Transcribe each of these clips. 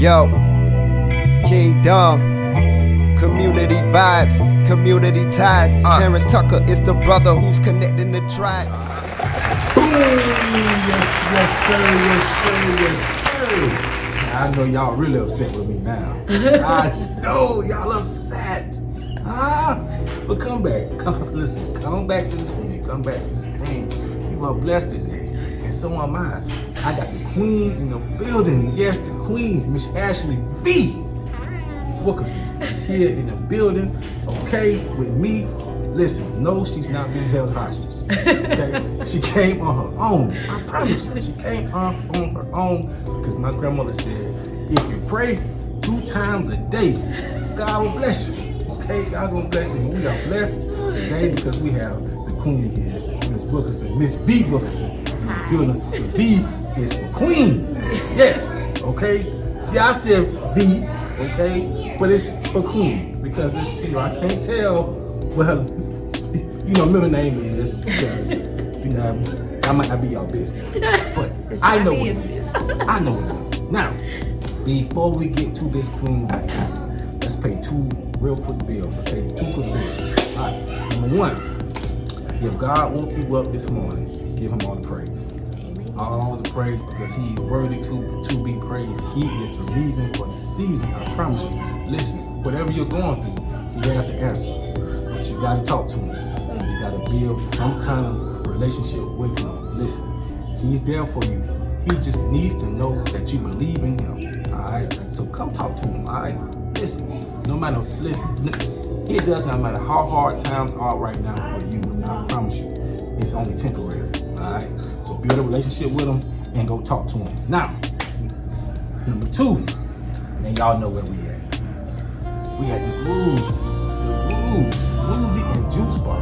Yo, Kingdom, community vibes, community ties. Terrance Tucker is the brother who's connecting the tribe. Boom! Yes, sir. I know y'all really upset with me now. I know y'all upset. But come back. Come back to the screen. Come back to the screen. You are blessed today. And so am I. So I got the queen in the building. Yes, the queen, Miss Ashlye V. Wilkerson is here in the building, okay, with me. Listen, no, she's not being held hostage. Okay? She came on her own. I promise you, she came on her own because my grandmother said, if you pray 2 times a day, God will bless you. Okay, God gonna bless you. And we are blessed today because we have the queen here, Miss Wilkerson, Miss V Wilkerson. Is in the building. The V is for queen. Yes. Okay. Yeah, I said V. Okay, but it's for queen because it's, you know, I can't tell what her, you know, middle name is because, you know, I might not be y'all business, but I know what it is. I know what it is. Now, before we get to this queen right now, let's pay 2 real quick bills. Okay, 2 quick bills. All right. Number 1, if God woke you up this morning, give Him all the praise. All the praise because He is worthy to be praised. He is the reason for the season. I promise you. Listen, whatever you're going through, He has the answer. But you gotta talk to Him. You gotta build some kind of relationship with Him. Listen, He's there for you. He just needs to know that you believe in Him. Alright? So come talk to Him. Alright? Listen. It does not matter how hard times are right now for you. I promise you. It's only temporary. Alright? So build a relationship with Him and go talk to Him. Now, number 2, and y'all know where we at. We at the Grooves Smoothie and Juice Bar,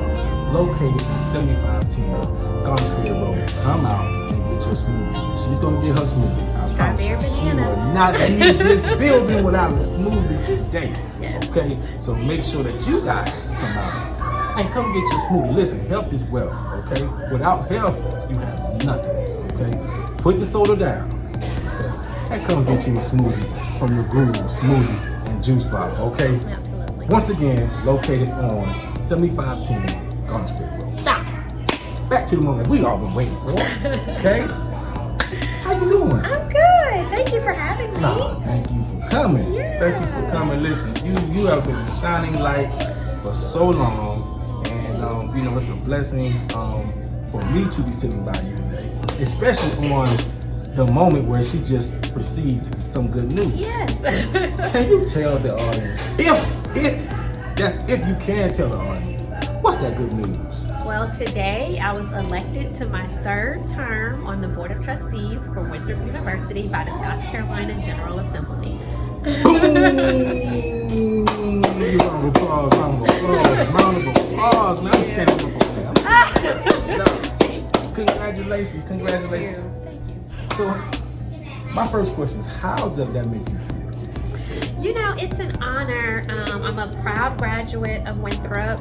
located at 7510 Garnisfield Road. Come out and get your smoothie. She's gonna get her smoothie. I promise you. She will not leave this building without a smoothie today. Yes. Okay, so make sure that you guys come out and come get your smoothie. Listen, health is wealth. Okay, without health, you have nothing. Okay, put the soda down. Okay, and come get you a smoothie from the Grooves Smoothie and Juice Bar. Okay. Absolutely. Once again, located on 7510 Garnisfield Road. Now, back to the moment we all been waiting for. Okay, how you doing? I'm good. Thank you for having me. Nah, thank you for coming. Yeah. Thank you for coming. Listen, you have been a shining light for so long, and you know it's a blessing for me to be sitting by you today, especially on the moment where she just received some good news. Yes. Can you tell the audience, if you can tell the audience, what's that good news? Well, today I was elected to my 3rd term on the Board of Trustees for Winthrop University by the South Carolina General Assembly. Boom! Round of applause, man. I'm standing up over there. Congratulations. Thank you. So, my first question is, how does that make you feel? You know, it's an honor. I'm a proud graduate of Winthrop.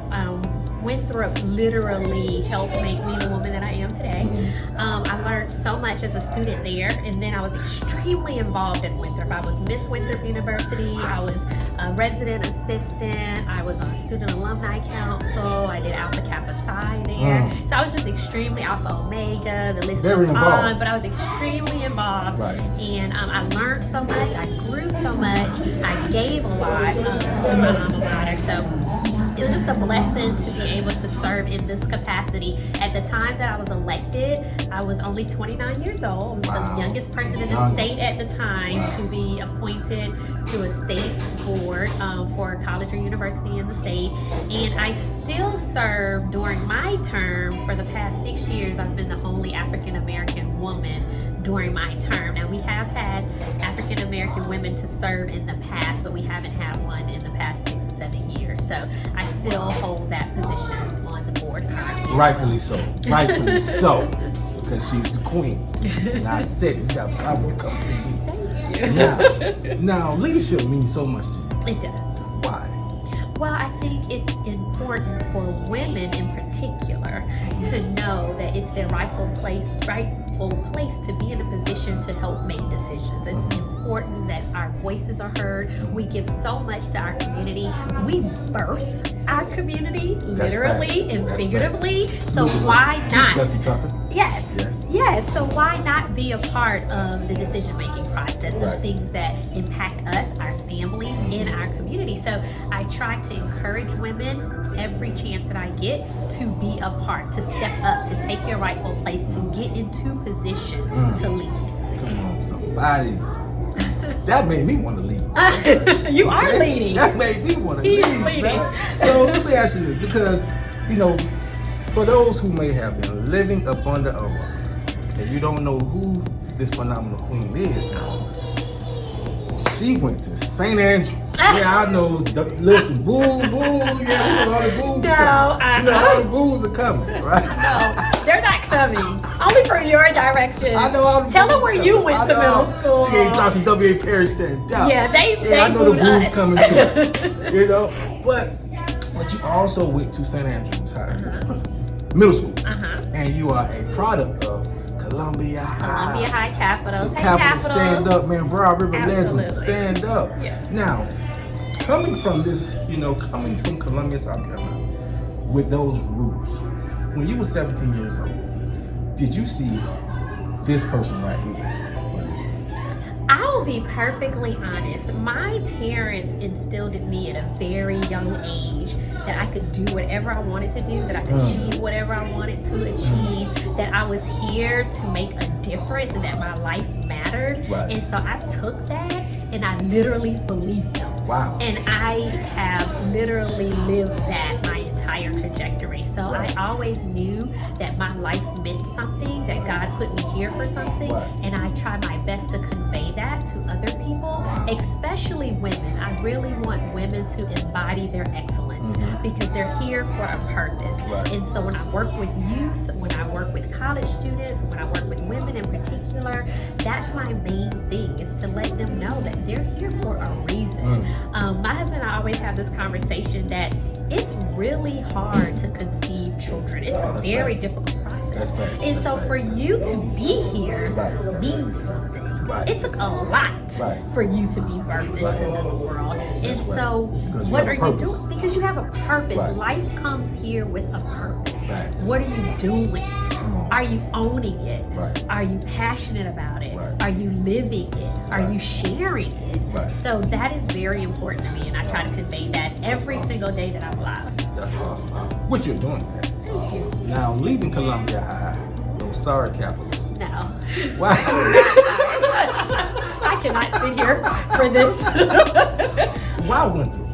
Winthrop literally helped make me the woman that I am today. I learned so much as a student there, and then I was extremely involved in Winthrop. I was Miss Winthrop University. I was a resident assistant. I was on Student Alumni Council. I did Alpha Kappa Psi there. So I was just extremely Alpha Omega. The list goes on, but I was extremely involved. Right. And I learned so much. I grew so much. I gave a lot to my alma mater. So it was just a blessing to be able to serve in this capacity. At the time that I was elected, I was only 29 years old. I was the youngest person in the state at the time to be appointed to a state board for a college or university in the state. And I still serve during my term. For the past 6 years, I've been the only African American woman during my term. Now, we have had African American women to serve in the past, but we haven't had one in the past 6 or 7 years. So I still hold that position on the board currently. Rightfully so. Because she's the queen. And I said it. You gotta come see me. Thank you. Now, leadership means so much to you. It does. Why? Well, I think it's important for women in particular to know that it's their rightful place to be in a position to help make decisions. It's important important that our voices are heard. We give so much to our community. We birth our community, literally and figuratively. So why not? Tucker. Yes. So why not be a part of the decision-making process of things that impact us, our families, and our community? So I try to encourage women every chance that I get to be a part, to step up, to take your rightful place, to get into position to lead. Come on, somebody. That made me want to lead. You are leading. That made me want to lead. He's leading. Man. So let me ask you this, because, you know, for those who may have been living up under a rock, and you don't know who this phenomenal queen is, she went to St. Andrews. Yeah, I know. Listen, boo, yeah, we know all the boos are coming. You know, all the boos are coming, right? No, they're not coming. Only from your direction. I know all the Tell them boos where coming. you went to middle school. C.A. Johnson, W.A. Perry stand up. Yeah, they I know the boos us. coming too. You know, but you also went to St. Andrews High, middle school, and you are a product of Columbia High. Columbia High Capitals. Hey, Capitals, Capitals. stand up, man. Broad River Absolutely. legends, stand up. Yeah. Now, coming from this, coming from Columbia, South Carolina, with those roots, when you were 17 years old, did you see this person right here? I will be perfectly honest. My parents instilled in me at a very young age that I could do whatever I wanted to do, that I could achieve whatever I wanted to achieve, that I was here to make a difference and that my life mattered. Right. And so I took that and I literally believed them. Wow. And I have literally lived that my entire trajectory. So I always knew that my life meant something, that God put me here for something, and I try my best to convey that to other people, especially women. I really want women to embody their excellence because they're here for a purpose. And so when I work with youth, when I work with college students, when I work with women in particular, that's my main thing, is to let them know that they're here for a reason. My husband and I always have this conversation that it's really hard to conceive children. It's a very difficult process. And so for you to be here means something. It took a lot for you to be birthed into this world. And so what are you doing? Because you have a purpose. Life comes here with a purpose. What are you doing? Are you owning it? Are you passionate about it? Are you living it? Are you sharing it? So that is very important to me, and I try to convey that every single day that I'm alive. That's awesome. What you're doing there. Thank you. Now, leaving Columbia High, those sorry Capitals. No. Wow. I cannot sit here for this. Why Winthrop?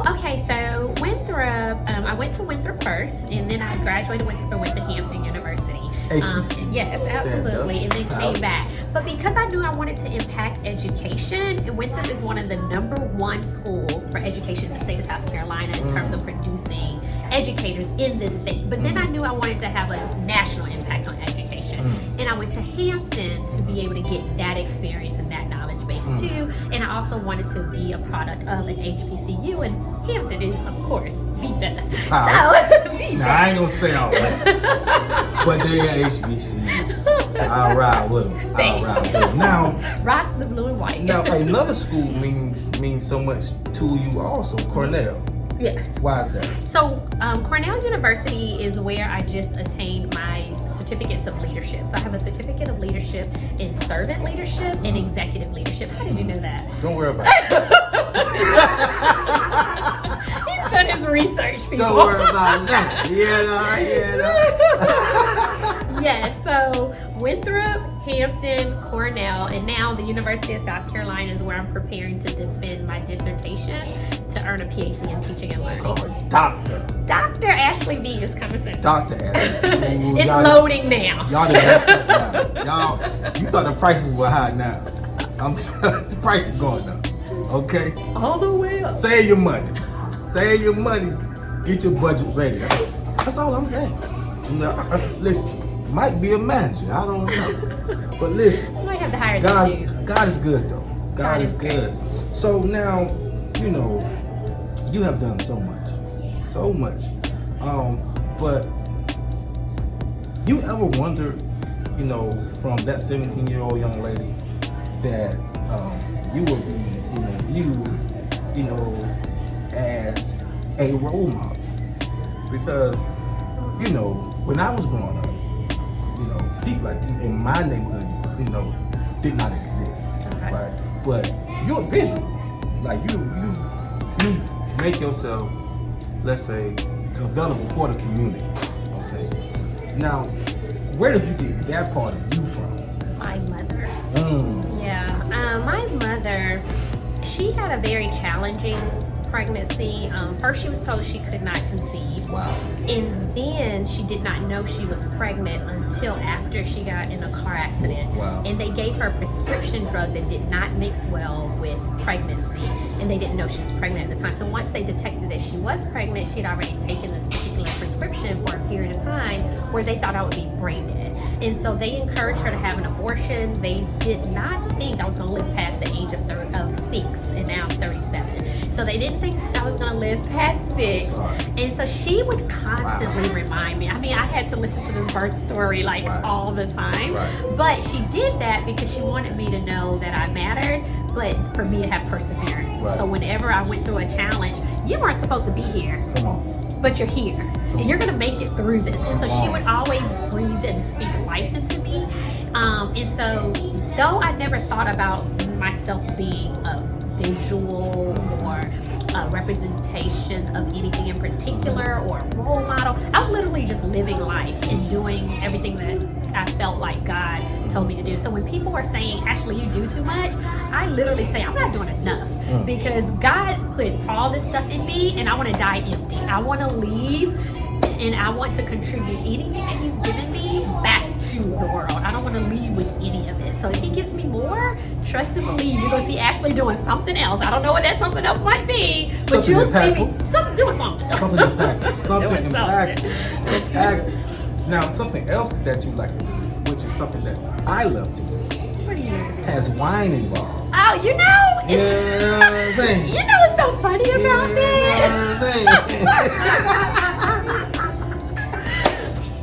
Okay, so Winthrop, I went to Winthrop first, and then I graduated Winthrop and went to Hampton University. HBC. Yes, absolutely, and then came back. But because I knew I wanted to impact education, and Winthrop is one of the #1 schools for education in the state of South Carolina in terms of producing educators in this state. But then I knew I wanted to have a national impact on education. And I went to Hampton to be able to get that experience and that knowledge base too. And I also wanted to be a product of an HBCU, and Hampton is, of course, the best. Now, I ain't gonna say all that, but they are HBCU, so I'll ride with them. Now, rock the blue and white. Now, another school means so much to you also, Cornell. Yes. Why is that? So Cornell University is where I just attained my certificates of leadership. So I have a certificate of leadership in servant leadership and executive leadership. How did you know that? Don't worry about it. He's done his research, people. Don't worry about that. Yes, so Winthrop, Hampton, Cornell, and now the University of South Carolina is where I'm preparing to defend my dissertation to earn a PhD in teaching and learning. Dr. Ashlye B is coming soon. Dr. Ashlye. It's loading now. Y'all done messed up now. You thought the prices were high now. The price is going up. Okay? All the way up. Save your money. Save your money. Get your budget ready. That's all I'm saying. Listen, might be a manager. I don't know. But listen. You might have to hire God is good though. God is good. So now, you have done so much. So much. But you ever wonder, from that 17-year-old young lady that you will be, viewed, as a role model. Because, when I was growing up, people like you in my neighborhood, did not exist, Okay. right? But you're visual. Like you make yourself, let's say, available for the community. Okay. Now, where did you get that part of you from? My mother. Mm. Yeah, my mother, she had a very challenging pregnancy. First, she was told she could not conceive. Wow. And then she did not know she was pregnant until after she got in a car accident. Wow. And they gave her a prescription drug that did not mix well with pregnancy. And they didn't know she was pregnant at the time. So once they detected that she was pregnant, she had already taken this particular prescription for a period of time where they thought I would be brain dead. And so they encouraged her to have an abortion. They did not think I was going to live past the age of 6, and now I'm 37. So they didn't think I was going to live past 6. Sorry. And so she would constantly remind me. I mean, I had to listen to this birth story like all the time. Right. But she did that because she wanted me to know that I mattered, but for me to have perseverance. Right. So whenever I went through a challenge, you weren't supposed to be here, Come on. but you're here. And you're going to make it through this. And so she would always breathe and speak life into me. And so though I never thought about myself being a visual or a representation of anything in particular or a role model, I was literally just living life and doing everything that I felt like God told me to do. So when people are saying, Ashley, you do too much, I literally say, I'm not doing enough because God put all this stuff in me and I want to die empty. I want to leave and I want to contribute anything that He's given me back to the world. I don't want to leave with any of it. So if He gives me more, trust and believe you're going to see Ashley doing something else. I don't know what that something else might be, but Something you'll see me impactful. doing something. Something impactful. Something Doing something. impactful. Now, something else that you like to do, which is something that I love to do, What are you doing? has wine involved. Oh, you know, it's, you know what's so funny about this?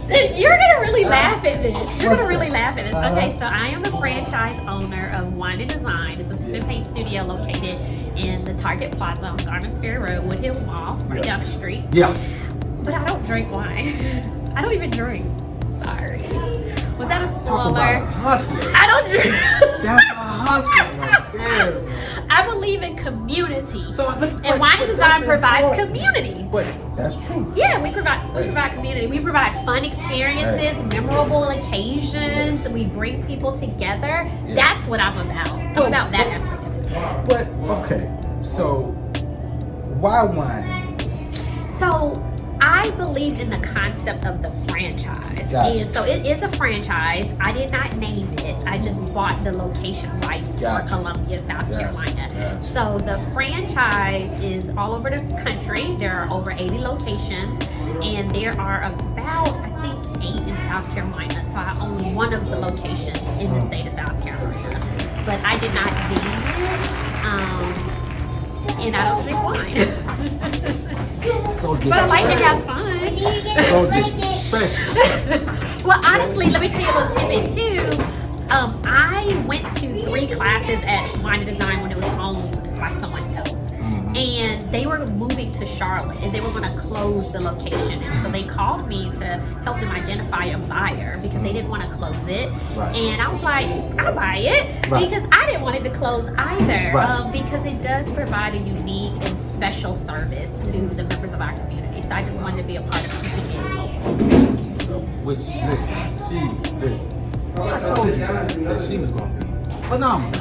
You're gonna really laugh at this. You're What's gonna really that? laugh at this. Okay, so I am the franchise owner of Wine and Design. It's a spin paint studio located in the Target Plaza on Gardner's Ferry Road, Woodhill Mall, right down the street. Yeah. But I don't drink wine. I don't even drink. Sorry. Was that a Talk spoiler? about a hustler. I don't drink. That's a hustler right there. I believe in community. So, and Wine and Design provides community. But that's true. Yeah, we provide community. We provide fun experiences, memorable occasions. We bring people together. Yeah. That's what I'm about. I'm about that aspect of it. But okay, so why wine? So I believed in the concept of the franchise. Gotcha. And so it is a franchise. I did not name it. I just bought the location rights Gotcha. for Columbia, South Gotcha. Carolina. Gotcha. So the franchise is all over the country. There are over 80 locations, and there are about, I think, 8 in South Carolina. So I own one of the locations in the state of South Carolina. But I did not name it, and I don't drink wine. So But I like to have fun. So disrespectful. Well, honestly, let me tell you a little tidbit too. I went to 3 classes at Wine and Design when it was owned by someone else. And they were moving to Charlotte and they were going to close the location. And so they called me to help them identify a buyer because they didn't want to close it. Right. And I was like, I'll buy it Right. because I didn't want it to close either. Right. Because it does provide a unique and special service to the members of our community. So I just wanted to be a part of keeping it local. Which, listen. I told you guys that she was going to be phenomenal.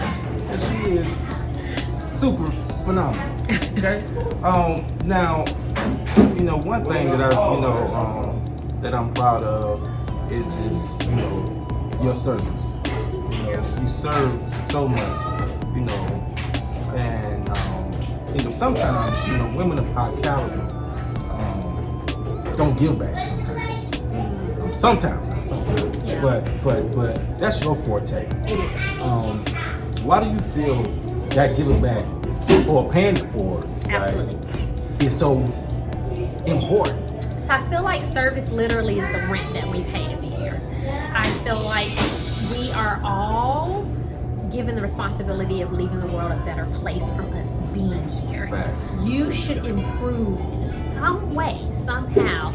And she is super phenomenal. Okay? Now, one thing that that I'm proud of is just, your service. You serve so much, and sometimes, women of high caliber don't give back sometimes. Sometimes. Yeah. But that's your forte. It is. Why do you feel that giving back or paying it forward, Absolutely. right, is so important? So I feel like service literally is the rent that we pay to be here. I feel like we are all given the responsibility of leaving the world a better place from us being here. Facts. You should improve in some way, somehow,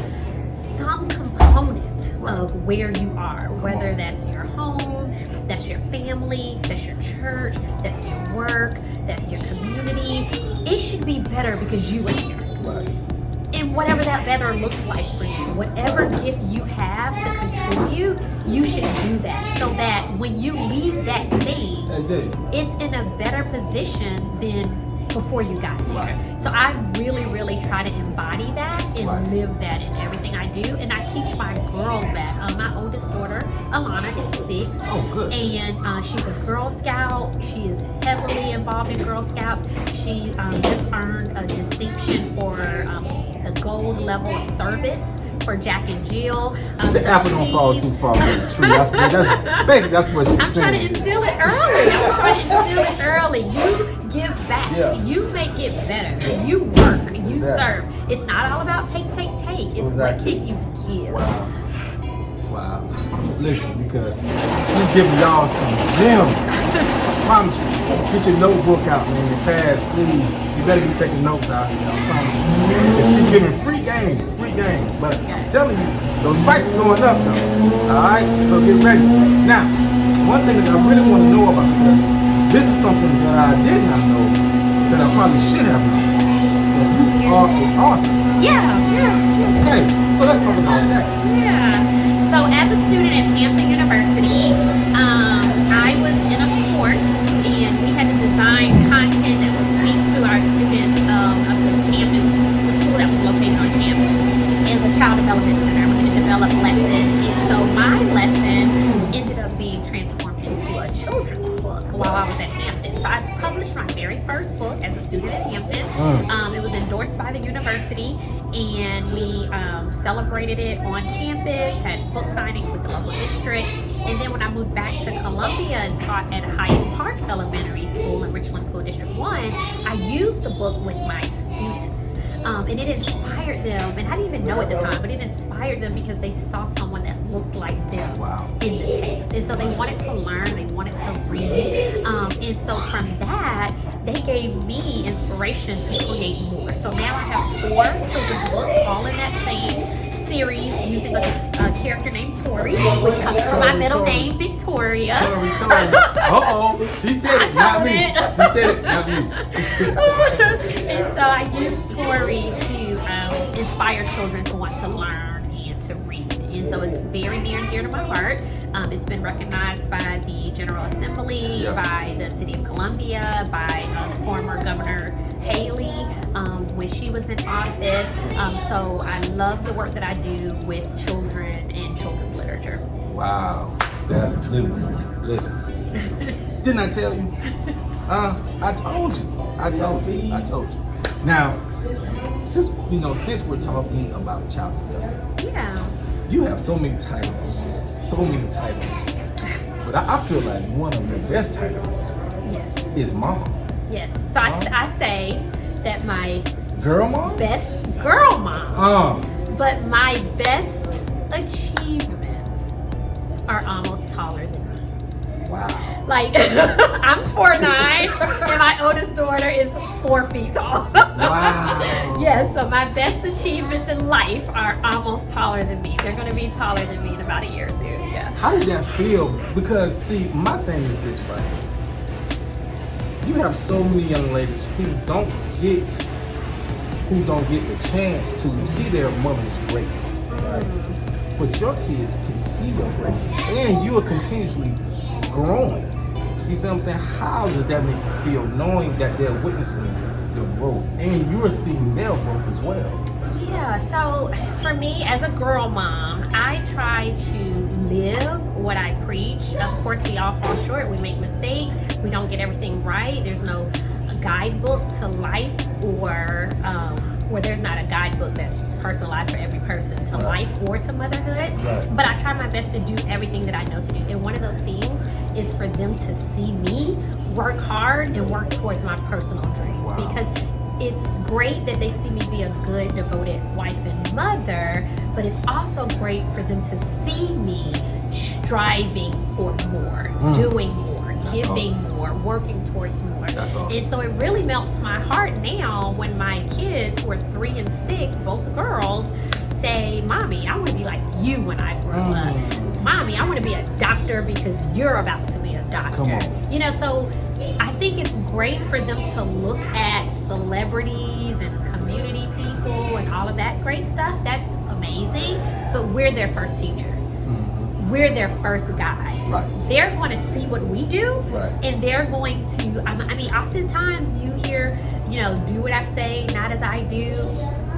some component of where you are, whether that's your home, that's your family, that's your church, that's your work, that's your community. It should be better because you are here. Right. And whatever that better looks like for you, whatever gift you have to contribute, you should do that so that when you leave that thing, it's in a better position than before you got there. Right. So I really, really try to embody that and live that in everything I do. And I teach my girls that. My oldest daughter, Alana, is 6. Oh, good. And she's a Girl Scout. She is heavily involved in Girl Scouts. She just earned a distinction for the gold level of service for Jack and Jill. The apple don't fall too far from the tree. That's what she's saying. I'm trying to instill it early. You give back. Yeah. You make it better. You work. You serve. It's not all about take. It's what can you give. Wow. Listen, because she's giving y'all some gems. I promise you. Get your notebook out, man. In class, please. You better be taking notes out here. I promise you. Because she's giving free game. But I'm telling you, those prices going up, though. All right, so get ready. Now, one thing that I really want to know about, because this is something that I did not know that I probably should have known. That you are an author. Yeah. Okay, so let's talk about that. Yeah. So as a student at Hampton University, I was in a course and we had to design content that would speak to our students of the campus, the school that was located on campus. As a child development center, we had to develop lessons. And so my lesson ended up being transformed into a children's book while I was at Hampton. So I published my very first book as a student at Hampton. It was endorsed by the university, and we celebrated it on campus, had book signings with the local district. And then when I moved back to Columbia and taught at Hyde Park Elementary School in Richland School District 1, I used the book with my students. And it inspired them, and I didn't even know at the time, but it inspired them because they saw someone that looked like them in the text. And so they wanted to learn, they wanted to read. And so from that, they gave me inspiration to create more. So now I have 4 children's books, all in that same series, using a character named Tori, which comes from my middle name, Victoria. Tori. She said it, not me. She said it, not me. And so I used Tori to inspire children to want to learn and to read. And so it's very near and dear to my heart. It's been recognized by the General Assembly, by the City of Columbia, by former Governor Haley when she was in office. So I love the work that I do with children and children's literature. Wow, that's liberal. Listen, didn't I tell you? I told you. Now, since we're talking about child development, you have so many titles. But I feel like one of the best titles is mom. Yes. So I say that my girl mom? Best girl mom. But my best achievements are almost taller than me. Wow. Like, I'm 4'9", and my oldest daughter is 4 feet tall. Wow. Yes, so my best achievements in life are almost taller than me. They're going to be taller than me in about a year or 2. Yeah. How does that feel? Because, see, my thing is this, right? You have so many young ladies who don't get the chance to see their mother's greatness, right? But your kids can see your greatness, and you are continuously growing. You see what I'm saying? How does that make you feel, knowing that they're witnessing your growth and you're seeing their growth as well? Yeah, so for me as a girl mom, I try to live what I preach. Of course, we all fall short. We make mistakes. We don't get everything right. There's no guidebook to life, or there's not a guidebook that's personalized for every person to life or to motherhood. But I try my best to do everything that I know to do. And one of those things is for them to see me work hard and work towards my personal dreams. Because it's great that they see me be a good, devoted wife and mother, but it's also great for them to see me striving for more, doing more, giving more, working towards more. That's awesome. And so it really melts my heart now when my kids, who are 3 and 6, both girls, say, Mommy, I want to be like you when I grow up. Mommy, I want to be a doctor because you're about to be a doctor. Come on. You know, so I think it's great for them to look at celebrities and community people and all of that great stuff. That's amazing. But we're their first teacher. We're their first guide. Right. They're going to see what we do, right. and they're going to, I mean, oftentimes you hear, do what I say, not as I do.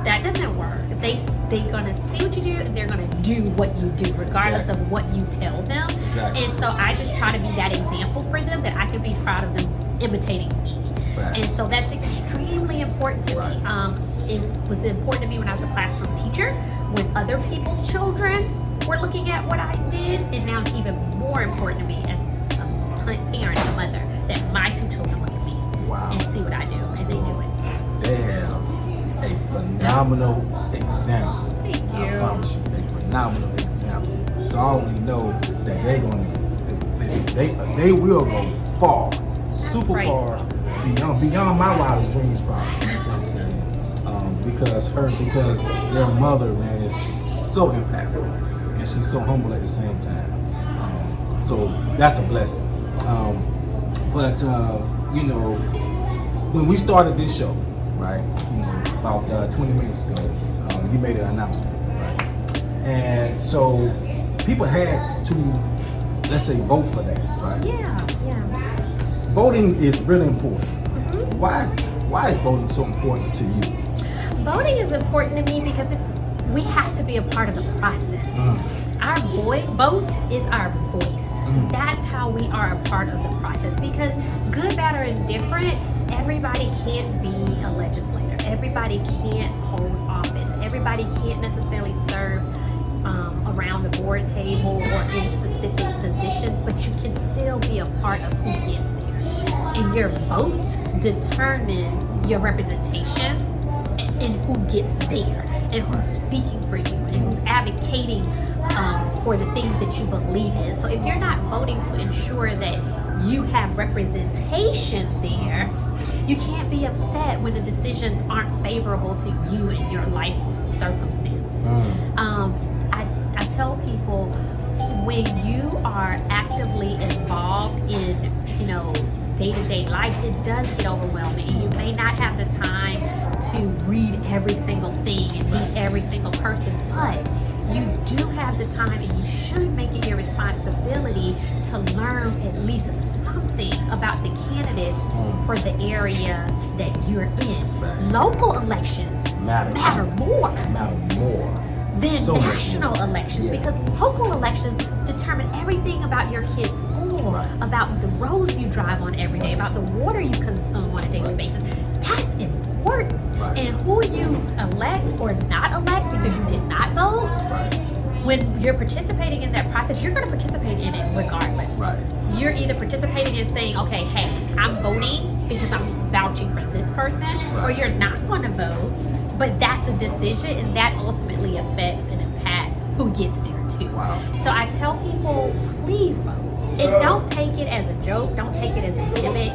That doesn't work. They're going to see what you do, and they're going to do what you do, regardless of what you tell them. Exactly. And so I just try to be that example for them, that I can be proud of them imitating me. Facts. And so that's extremely important to me. It was important to me when I was a classroom teacher, when other people's children were looking at what I did, and now it's even more important to me as a parent, a mother, that my 2 children look at me and see what I do, and they do it. They have a phenomenal example. Thank you. I promise you, a phenomenal example. So I only know that they're going to listen. They will go far, super far, beyond my wildest dreams, probably. You know what I'm saying? Because their mother, man, is so impactful. And she's so humble at the same time. So that's a blessing. When we started this show, right, about 20 minutes ago, you made an announcement, right? And so people had to, let's say, vote for that, right? Yeah. Voting is really important. Why is voting so important to you? Voting is important to me because we have to be a part of the process. Our vote is our voice. That's how we are a part of the process, because good, bad, or indifferent, everybody can't be a legislator. Everybody can't hold office. Everybody can't necessarily serve around the board table or in specific positions, but you can still be a part of who gets there. And your vote determines your representation and who gets there, and who's speaking for you, and who's advocating for the things that you believe in. So if you're not voting to ensure that you have representation there, you can't be upset when the decisions aren't favorable to you and your life circumstances. I tell people, when you are actively involved in, day-to-day life, it does get overwhelming, and you may not have the time to read every single thing and meet every single person, but you do have the time, and you should make it your responsibility to learn at least something about the candidates for the area that you're in. Local elections matter more than national elections, because local elections determine everything about your kid's school, about the roads you drive on every day, about the water you consume on a daily basis. That's important. And who you elect or not elect because you did not vote, when you're participating in that process, you're going to participate in it regardless. You're either participating in saying, okay, hey, I'm voting because I'm vouching for this person, or you're not going to vote, but that's a decision, and that ultimately affects and impacts who gets there too. So I tell people, please vote. And don't take it as a joke. Don't take it as a gimmick.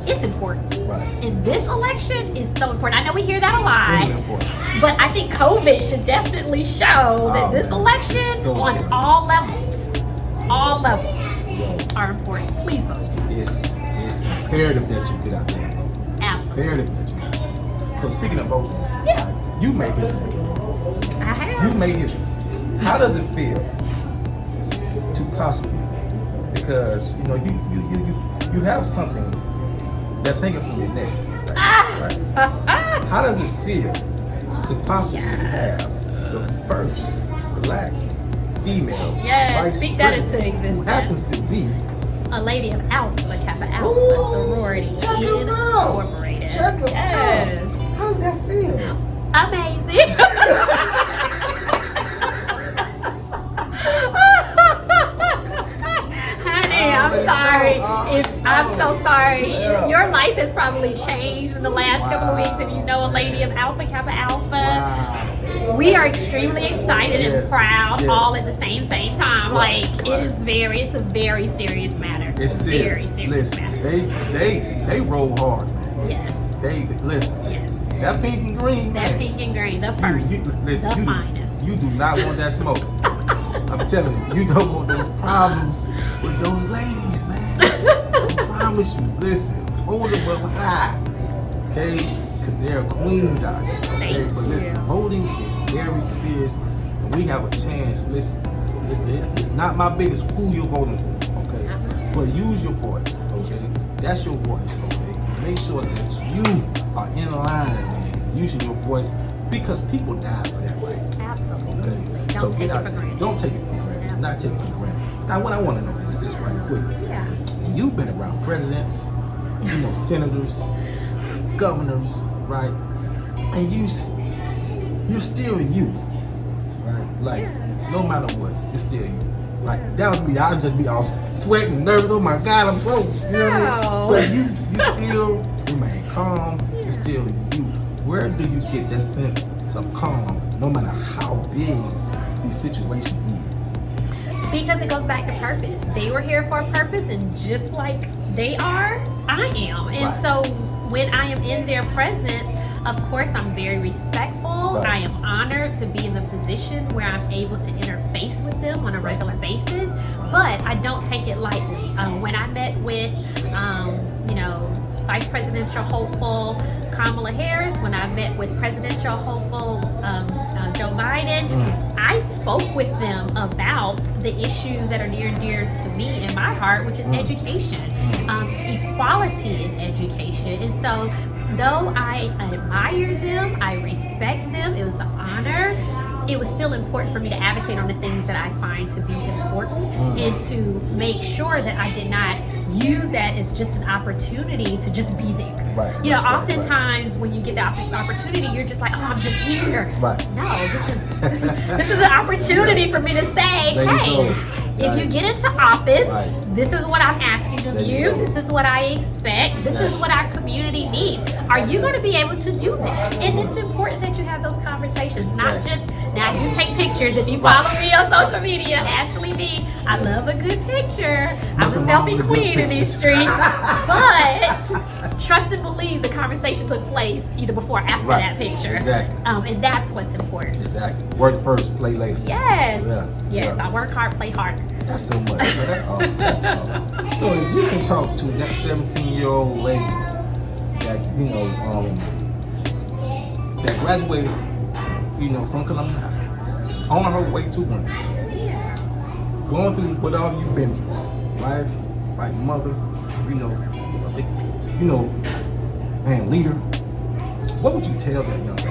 It's important. And this election is so important. I know we hear that a lot, but I think COVID should definitely show that this election on all levels are important. Please vote. It's imperative that you get out there and vote. Absolutely. Imperative that you get out there and vote. So speaking of voting, you made history. I have. You made history. How does it feel to possibly, because you have something that's hanging from your neck, right? How does it feel to possibly have the first black female vice speak that president, into existence, who happens to be a lady of Alpha Kappa Alpha sorority incorporated? Check it out. How does that feel? Amazing. I'm so sorry. Your life has probably changed in the last couple of weeks, and you know a lady of Alpha Kappa Alpha. We are extremely excited and proud all at the same time. It's a very serious matter. It's a serious. very serious Listen, matter. they roll hard, man. Yes. They listen. Yes. That pink and green, That man. pink and green, the first, the finest. You do not want that smoke. I'm telling you, you don't want those problems with those ladies, man. I promise you. Listen, hold them up high, okay? Because there are queens out here, okay? Thank But listen, you. voting is very serious, and we have a chance. Listen, it's not my business who you're voting for, okay? But use your voice, okay? That's your voice, okay? Make sure that you are in line, man, using your voice, because people die for that right. Absolutely. Okay? Don't take it get out for there. granted. Don't take it for granted. Not take it for granted. Now, what I want to know is this right quick. Yeah. And you've been around presidents, senators, governors, right? And you're still you, right? Like, no matter what, it's still you. Like, that was me. I'd just be all sweating, nervous. Oh my God, I'm so, you know what I No. mean? But you still remain calm. It's still you. Where do you get that sense of calm, no matter how big the situation is? Because it goes back to purpose. They were here for a purpose, and just like they are, I am. And Right. so when I am in their presence, of course, I'm very respectful. Right. I am honored to be in the position where I'm able to interface with them on a regular basis, but I don't take it lightly. When I met with, Vice Presidential hopeful Kamala Harris, when I met with Presidential hopeful Joe Biden, I spoke with them about the issues that are near and dear to me in my heart, which is education, equality in education. And so though I admire them, I respect them, it was an honor, it was still important for me to advocate on the things that I find to be important and to make sure that I did not use that as just an opportunity to just be there. Right, Oftentimes when you get the opportunity, you're just like, oh, I'm just here. Right. No, this is an opportunity for me to say, There you hey, go. if you get into office, Right. this is what I'm asking of There you you. go. This is what I expect. This is what our community needs. Are you going to be able to do that? And it's important that you have those conversations, not Exactly. just, now you take pictures. If you follow me on social media, Ashlye B, I love a good picture. I'm a nothing wrong with selfie good queen in these pictures. streets. But trust and believe the conversation took place either before or after Right. that picture. Exactly. And that's what's important. Exactly. Work first, play later. Yes. Yeah. Yes, Yeah. I work hard, play harder. That's so much. Man, that's awesome. That's awesome. So if you can talk to that 17-year-old lady that, that graduated, from Columbia High, on her way to one, Yeah. going through what all you've been through, wife, like mother, leader, what would you tell that young lady?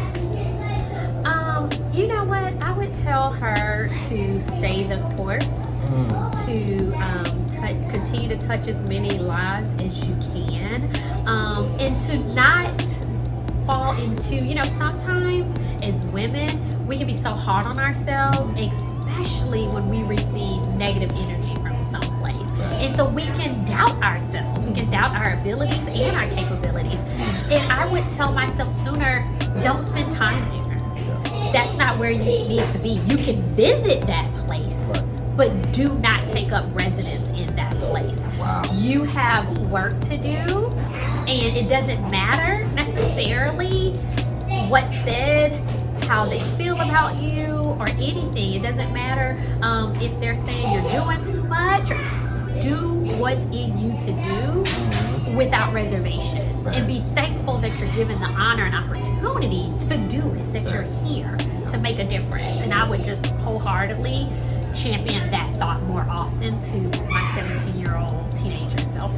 You know what? I would tell her to stay the course, to continue to touch as many lives as you can, and to not fall into, sometimes as women, we can be so hard on ourselves, especially when we receive negative energy from someplace. And so we can doubt ourselves, we can doubt our abilities and our capabilities. And I would tell myself sooner, don't spend time there. That's not where you need to be. You can visit that place, but do not take up residence in that place. Wow. You have work to do, and it doesn't matter necessarily what's said, how they feel about you, or anything. It doesn't matter if they're saying you're doing too much. Do what's in you to do without reservation. And be thankful that you're given the honor and opportunity to do it, that you're here to make a difference. And I would just wholeheartedly champion that thought more often to my 17-year-old teenager self.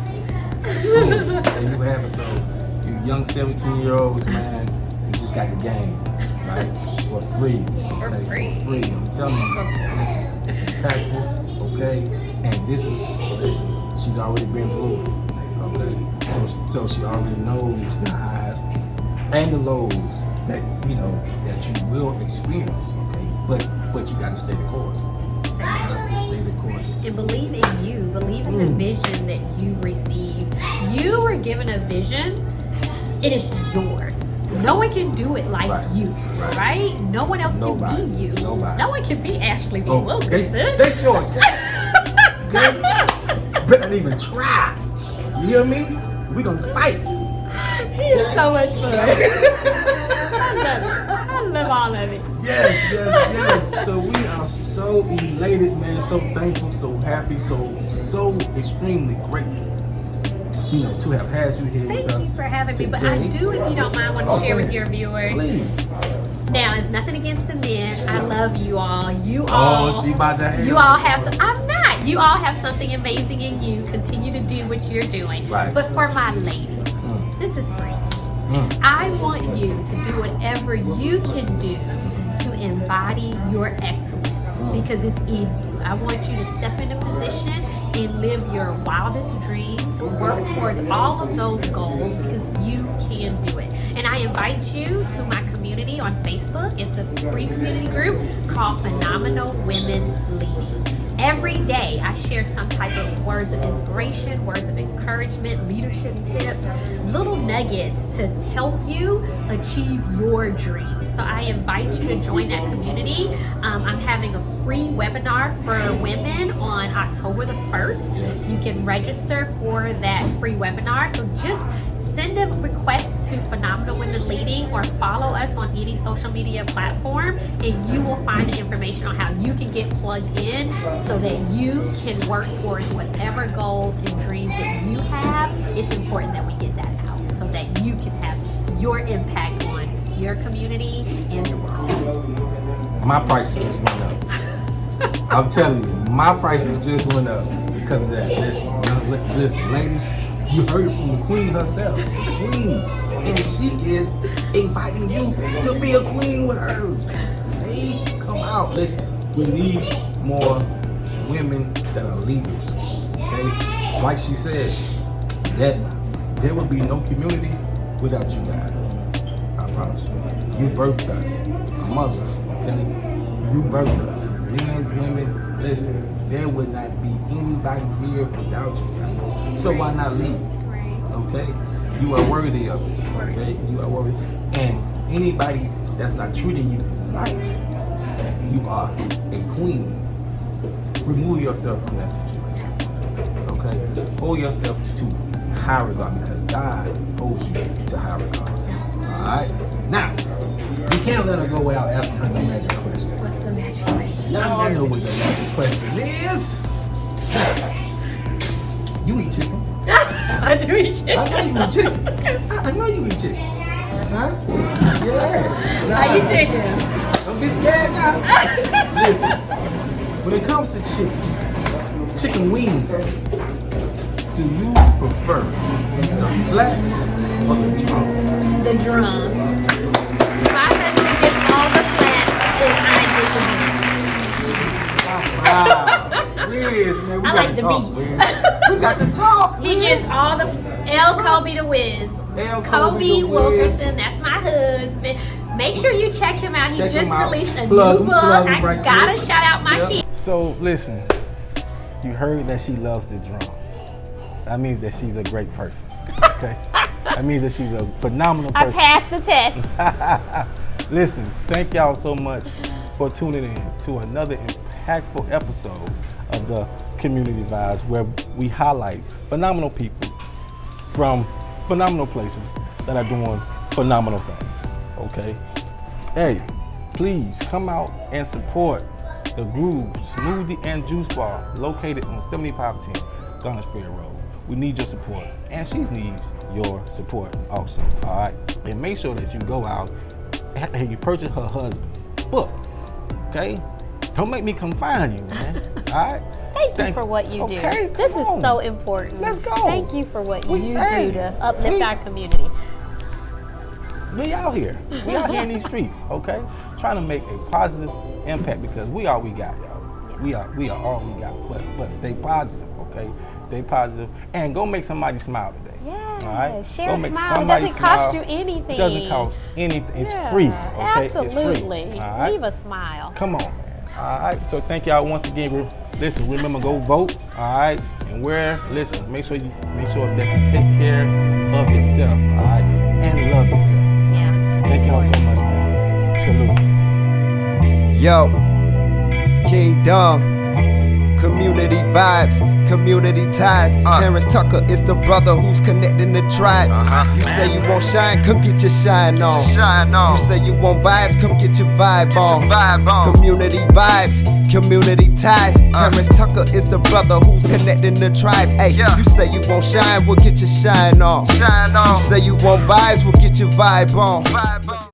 There you have it. So, you young 17-year-olds, man, you just got the game, right? For free. For Okay? free. For free. I'm telling you, it's impactful, okay? And listen, she's already been through it, okay? So she already knows the highs and the lows that, that you will experience, okay? But you got to stay the course. You have to stay the course. And believe in you, believe in the vision that you receive. You were given a vision, it is yours. No one can do it like you, right? No one else can be you. Nobody. No one can be Ashlye B. Oh, Wilkerson. they sure can. better not even try. You hear me? We gonna fight. He is so much fun. I love all of it. Yes. So we are so elated, man. So thankful, so happy, so extremely grateful. To have had you here with us. Thank you for having me. today. But I do, if you don't mind, want to share with your viewers. Please. Now, it's nothing against the men. I love you all. She about to hate You on all me. have some. I'm not. You all have something amazing in you. Continue to do what you're doing. Right. But for my ladies, this is free. I want you to do whatever you can do to embody your excellence because it's in you. I want you to step into position and live your wildest dreams, work towards all of those goals because you can do it. And I invite you to my community on Facebook. It's a free community group called Phenomenal Women Leading. Every day I share some type of words of inspiration, words of encouragement, leadership tips, little nuggets to help you achieve your dreams. So I invite you to join that community. I'm having a free webinar for women on October the 1st. You can register for that free webinar. So just send a request to Phenomenal Women Leading or follow us on any social media platform and you will find the information on how you can get plugged in so that you can work towards whatever goals and dreams that you have. It's important that we get that out so that you can have your impact on your community and the world. My prices just went up. I'm telling you, my prices just went up because of that. Listen, ladies, you heard it from the queen herself. Queen. And she is inviting you to be a queen with her. Hey, come out. Listen, we need more women that are leaders. Okay? Like she said, that there would be no community without you guys. I promise you. You birthed us. Our mothers, okay? You birthed us. Men, women, listen, there would not be anybody here without you guys. So why not lead? Okay? You are worthy of it. Okay? You are worthy. And anybody that's not treating you like you are a queen, remove yourself from that situation. Okay? Hold yourself to high regard because God holds you to high regard. Alright? Now, we can't let her go without asking her the magic question. What's the magic question? Y'all know what the magic question is. You eat chicken. I do eat chicken. I know you eat chicken. I know you eat chicken. Huh? Yeah. Nah. I eat chicken. Don't be scared now. Listen, when it comes to chicken wings, do you prefer the flats or the drums? The drums. My husband gets all the flats and I get the drums. Wow. Wiz, man, we I got like to the talk, beat. Wiz. We got to talk. He gets all the L Kobe the Wiz. L. Kobe Kobe the Wiz. Wilkerson, that's my husband. Make sure you check him out. Check he him just out. released a Plug new him, book. plug him I right gotta quick. shout out my Yep. kid. So listen, you heard that she loves the drums. That means that she's a great person. Okay? That means that she's a phenomenal I person. passed the test. Listen, thank y'all so much for tuning in to another impactful episode of the Community Vibes, where we highlight phenomenal people from phenomenal places that are doing phenomenal things. Okay? Hey, please come out and support the Groove Smoothie and Juice Bar located on 7510 Gunners Fair Road. We need your support, and she needs your support also. All right, and make sure that you go out and you purchase her husband's book. Okay, don't make me come find you, man. All right. Thank you for what you do. Okay, This is come on. so important. Let's go. Thank you for what you Hey, do to uplift we- our community. We out here. We out here in these streets, okay? Trying to make a positive impact because we all we got, y'all. We are all we got. But stay positive, okay? Stay positive and go make somebody smile today. Yeah. All right? Share Go a make smile. It somebody doesn't cost smile. you anything. It doesn't cost anything. It's Yeah, free, okay? Absolutely. It's free. All right? Leave a smile. Come on, man. All right. So thank y'all once again. Listen, remember, go vote. All right. And listen, make sure that you take care of yourself. All right. And love yourself. Yeah. Thank y'all so much, man. Salute. Yo, Kingdom, community vibes, community ties. Terrance Tucker is the brother who's connecting the tribe. You say you want shine, come get your shine on. You say you want vibes, come get your vibe on. Community vibes, community ties. Terrance Tucker is the brother who's connecting the tribe. Hey, you say you want shine, we'll get your shine on. You say you want vibes, we'll get your vibe on.